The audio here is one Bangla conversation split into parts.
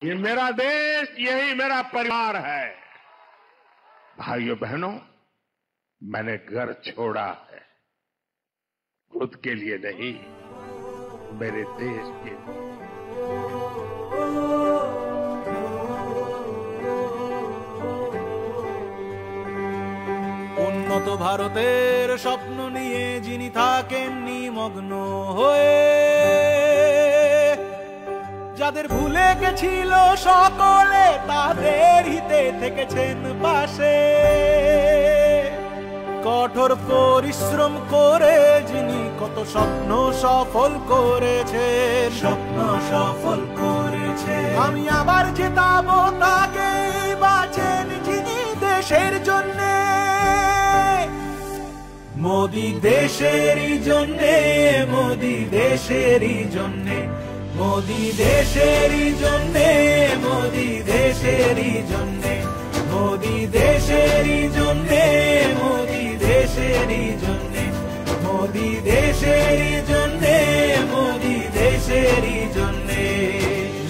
ये मेरा देश, यही मेरा परिवार है। भाइयों बहनों, मैंने घर छोड़ा है खुद के लिए नहीं, मेरे देश के लिए। উন্নত ভারতের স্বপ্ন নিয়ে যিনি থাকেন নিমগ্ন হয়ে, যাদের ভুলে গেছিল সকলে তাদের হিতে থেকেছেন পাশে। কঠোর পরিশ্রম করে যিনি কত স্বপ্ন সফল করেছেন, স্বপ্ন সফল করেছে। আমি আবার জেতাবো তাকে, বাঁচেন যিনি দেশের জন্যে। মোদি দেশেরই জন্যে, মোদি দেশেরই জন্যে, মোদি দেশেরই জন্যে, মোদি দেশেরই জন্যে, মোদি দেশেরই জন্যে, মোদি দেশেরই জন্যে, মোদি দেশেরই জন্যে, মোদি দেশেরই জন্যে।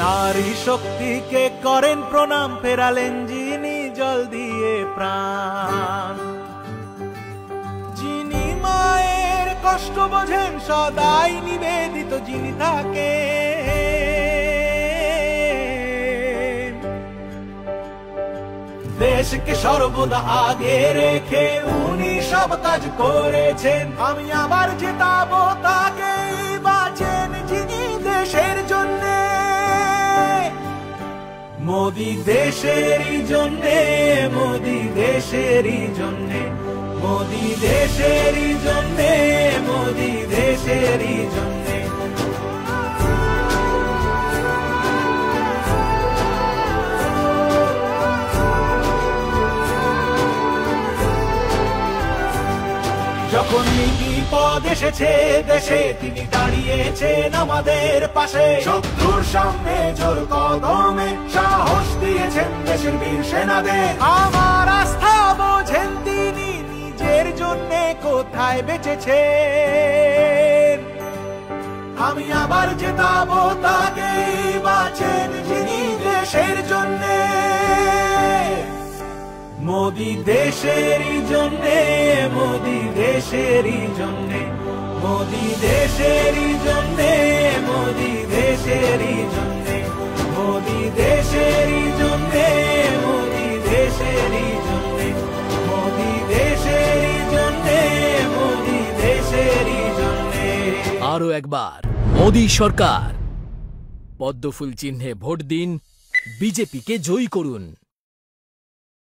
নারী শক্তিকে করেন প্রণাম, ফেরালেন যিনি জল দিয়ে প্রাণ। যিনি মায়ের কষ্ট বোঝেন, সদাই নিবেদিত যিনি থাকে। দেশকে সর্বদা আগে রেখে উনি সব কাজ করেছেন। আমি আবার জেতাবো তাকে, বাঁচেন যিনি দেশের জন্যে। মোদি দেশেরই জন্যে, মোদি দেশেরই জন্যে, মোদি দেশেরই জন্যে, মোদি দেশেরই জন্যে। যখন বিপদ এসেছে দেশে, তিনি দাঁড়িয়েছেন আমাদের পাশে। শত্রুর সামনে জোর কদমে সাহস দিয়েছেন দেশের বীর সেনাদের। আমার আস্থা বোঝেন তিনি, নিজের জন্য কোথায় বেঁচেছেন। আমি আবার জেতাবো তাকে, বাঁচেন যিনি দেশের জন্যে। মোদি দেশেরই জন্যে, মোদি দেশেরই জন্যে, মোদি দেশেরই জন্যে, মোদি দেশেরই জন্যে, মোদি দেশেরই জন্যে, মোদি দেশেরই জন্যে, মোদি দেশেরই জন্যে, মোদি দেশেরই জন্যে। আরো একবার মোদি সরকার, পদ্মফুল চিহ্নে ভোট দিন, বিজেপিকে জয়ী করুন।